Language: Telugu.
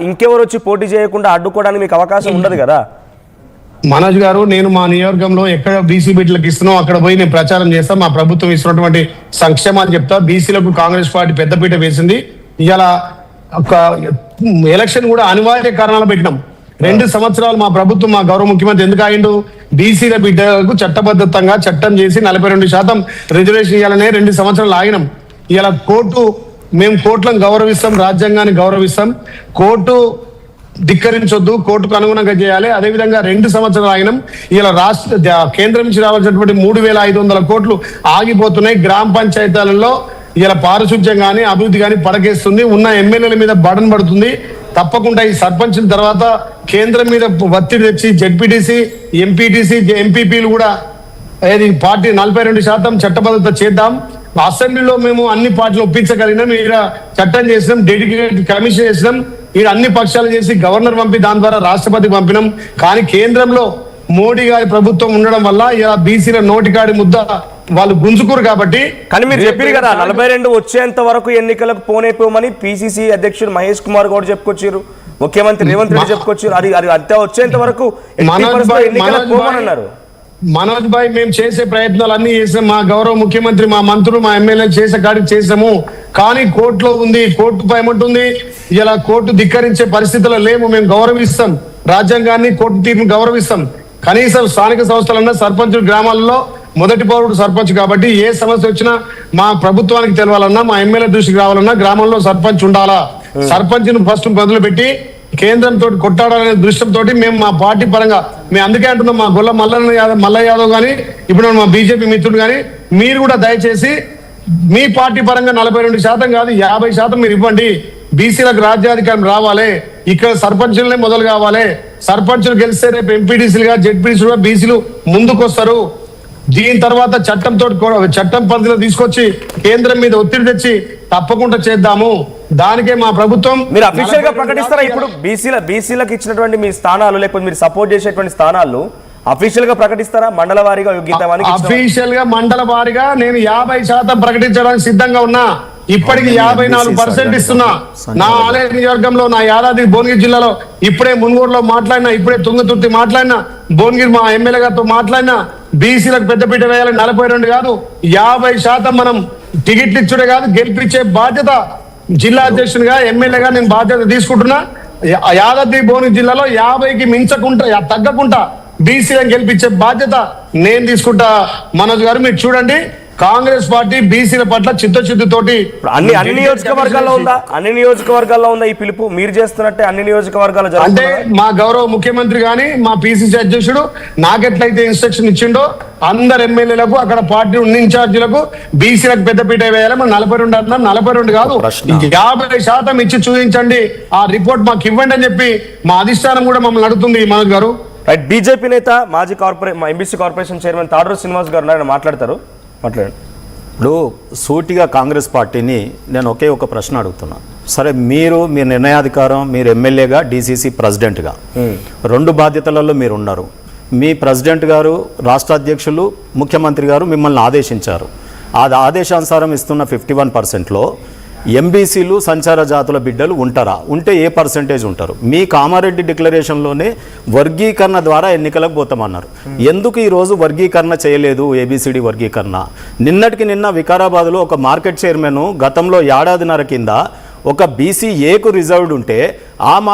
ఇంకెవరు వచ్చి పోటీ చేయకుండా అడ్డుకోవడానికి మీకు అవకాశం ఉండదు కదా. మనోజ్ గారు, నేను మా నియోజకవర్గంలో ఎక్కడ బీసీ బిడ్డలకు ఇస్తున్నాం అక్కడ పోయి నేను ప్రచారం చేస్తాం. మా ప్రభుత్వం ఇస్తున్నటువంటి సంక్షేమాన్ని చెప్తా. బీసీలకు కాంగ్రెస్ పార్టీ పెద్దపీట వేసింది. ఇలా ఒక ఎలక్షన్ కూడా అనివార్య కారణాలు పెట్టినాం. 2 సంవత్సరాలు మా ప్రభుత్వం, మా గౌరవ ముఖ్యమంత్రి ఎందుకు ఆగిండు? బీసీల బిడ్డలకు చట్టబద్ధతంగా చట్టం చేసి 42% రిజర్వేషన్ ఇవ్వాలనే 2 సంవత్సరాలు ఆగినాం. ఇలా మేము కోర్టులను గౌరవిస్తాం, రాజ్యాంగాన్ని గౌరవిస్తాం. కోర్టు ధిక్కరించొద్దు, కోర్టుకు అనుగుణంగా చేయాలి. అదేవిధంగా 2 సంవత్సరాలు ఆగినాం. ఇలా కేంద్రం నుంచి రావాల్సినటువంటి 3,500 కోట్లు ఆగిపోతున్నాయి. గ్రామ పంచాయతీలలో ఇలా పారిశుధ్యం కానీ అభివృద్ధి కానీ పడకేస్తుంది. ఉన్న ఎమ్మెల్యేల మీద బడన్ పడుతుంది. తప్పకుండా ఈ సర్పంచుల తర్వాత కేంద్రం మీద ఒత్తిడి తెచ్చి జెడ్పీటీసీ, ఎంపీటీసీ, ఎంపీపీలు కూడా పార్టీ 42% చట్టబద్ధత చేద్దాం. అసెంబ్లీలో మేము అన్ని పార్టీలు ఒప్పించగలిగినాం. ఇక్కడ చట్టం చేసినాం, డెడికేటెడ్ కమిషన్ చేసినాం. ఇక్కడ అన్ని పక్షాలు చేసి గవర్నర్ పంపి దాని ద్వారా రాష్ట్రపతికి పంపినాం. కానీ కేంద్రంలో మోడీ గారి ప్రభుత్వం ఉండడం వల్ల ఇలా బీసీల నోటికాడి ముద్ద వాళ్ళు గుంజుకురు. కాబట్టి కానీ మీరు చెప్పారు కదా 42 వచ్చేంత వరకు ఎన్నికలకు పోనేపోమని పిసిసి అధ్యక్షుడు మహేష్ కుమార్ గౌడ్ చెప్పుకొచ్చారు, ముఖ్యమంత్రి రేవంత్ రెడ్డి చెప్పుకొచ్చారు. అది అంతే వచ్చేంత వరకు అన్నారు. మనోజ్ భాయ్, మేము చేసే ప్రయత్నాలు అన్ని చేసాం. మా గౌరవ ముఖ్యమంత్రి, మా మంత్రులు, మా ఎమ్మెల్యేలు చేసే కాడికి చేసాము. కానీ కోర్టులో ఉంది, కోర్టు ఏమంటుంది? ఇలా కోర్టు ధిక్కరించే పరిస్థితుల్లో లేము. మేము గౌరవిస్తాం రాజ్యాంగాన్ని, కోర్టు తీర్పును గౌరవిస్తాం. కనీసం స్థానిక సంస్థలన్నా సర్పంచులు గ్రామాలలో మొదటి పౌరుడు సర్పంచ్ కాబట్టి ఏ సమస్య వచ్చినా మా ప్రభుత్వానికి తెలవాలన్నా, మా ఎమ్మెల్యే దృష్టికి రావాలన్నా గ్రామంలో సర్పంచ్ ఉండాలా. సర్పంచ్ను ఫస్ట్ మొదలు పెట్టి కేంద్రంతో కొట్టాడనే దృష్టితో మేము మా పార్టీ పరంగా మేము అందుకే అంటున్నాం. మా గొల్ల మల్ల యాదవ్ కానీ ఇప్పుడు మా బీజేపీ మిత్రుడు కానీ మీరు కూడా దయచేసి మీ పార్టీ పరంగా 42% కాదు 50% మీరు ఇవ్వండి. బీసీలకు రాజ్యాధికారం రావాలి. ఇక్కడ సర్పంచులనే మొదలు కావాలి. సర్పంచులు గెలిస్తే రేపు ఎంపీటీసీలుగా, జెడ్పీటీసీలుగా బీసీలు ముందుకు వస్తారు. దీని తర్వాత చట్టం పరిధిలో తీసుకొచ్చి కేంద్రం మీద ఒత్తిడి తెచ్చి తప్పకుండా చేద్దాము. దానికే మా ప్రభుత్వం. మీరు అఫీషియల్ గా ప్రకటిస్తారా ఇప్పుడు బీసీలకు ఇచ్చినటువంటి మీ స్థానాలు, లేకపోతే మీరు సపోర్ట్ చేసేటువంటి స్థానాలు అఫీషియల్ గా ప్రకటిస్తారా? మండల వారీగా అఫీషియల్ గా మండల వారీగా నేను 50% ప్రకటించడానికి సిద్ధంగా ఉన్నా. ఇప్పటికి 54% ఇస్తున్నా. నా ఆలయ నియోజకవర్గంలో, నా యాదాద్రి భువనగిరి జిల్లాలో ఇప్పుడే మున్గూరులో మాట్లాడినా, ఇప్పుడే తుంగతుర్తి మాట్లాడినా, భువనగిరి మా ఎమ్మెల్యే గారితో మాట్లాడినా. బీసీలకు పెద్దపీట వేయాలని 42 కాదు 50% మనం టికెట్లు ఇచ్చుడే కాదు, గెలిపించే బాధ్యత జిల్లా అధ్యక్షునిగా, ఎమ్మెల్యేగా నేను బాధ్యత తీసుకుంటున్నా. యాదాద్రి భువనగిరి జిల్లాలో 50కి మించకుండా తగ్గకుండా బీసీలను గెలిపించే బాధ్యత నేను తీసుకుంటా. మనోజ్ గారు, మీరు చూడండి, కాంగ్రెస్ పార్టీ బీసీల పట్ల చిత్తశుద్ధితోటి అన్ని నియోజకవర్గాల్లో ఉందా ఈ పిలుపు? మీరు చేస్తున్నట్టే అన్ని నియోజకవర్గాల్లో అంటే మా గౌరవ ముఖ్యమంత్రి గాని, మా పిసిసి అధ్యక్షుడు నాకెట్లయితే ఇన్స్ట్రక్షన్ ఇచ్చిండో అందరు ఎమ్మెల్యేలకు, అక్కడ పార్టీ ఉన్న ఇన్ఛార్జీలకు బీసీలకు పెద్దపీట వేయాలి. మనం 42 అంటున్నాం. 42 కాదు 50% ఇచ్చి చూపించండి. ఆ రిపోర్ట్ మాకు ఇవ్వండి అని చెప్పి మా అధిష్టానం కూడా మమ్మల్ని అడుగుతుంది. మనోజ్ గారు, బీజేపీ నేత, మాజీ MBC corporation chairman Taduru Srinivas గారు మాట్లాడతారు. ఇప్పుడు సూటిగా కాంగ్రెస్ పార్టీని నేను ఒక ప్రశ్న అడుగుతున్నా. సరే, మీరు మీ నిర్ణయాధికారం, మీరు ఎమ్మెల్యేగా, డీసీసీ ప్రెసిడెంట్గా 2 బాధ్యతలలో మీరు ఉన్నారు. మీ ప్రెసిడెంట్ గారు, రాష్ట్ర అధ్యక్షులు, ముఖ్యమంత్రి గారు మిమ్మల్ని ఆదేశించారు. ఆ ఆదేశానుసారం ఇస్తున్న 51%లో ఎంబీసీలు, సంచార జాతుల బిడ్డలు ఉంటారా? ఉంటే ఏ పర్సెంటేజ్ ఉంటారు? మీ కామారెడ్డి డిక్లరేషన్లోనే వర్గీకరణ ద్వారా ఎన్నికలకు పోతామన్నారు. ఎందుకు ఈరోజు వర్గీకరణ చేయలేదు? ఏబిసిడి వర్గీకరణ నిన్నటికి నిన్న వికారాబాద్లో ఒక మార్కెట్ చైర్మన్ గతంలో 1.5 ఏళ్ల కింద ఒక బీసీ ఏకు రిజర్వ్డ్ ఉంటే ఆ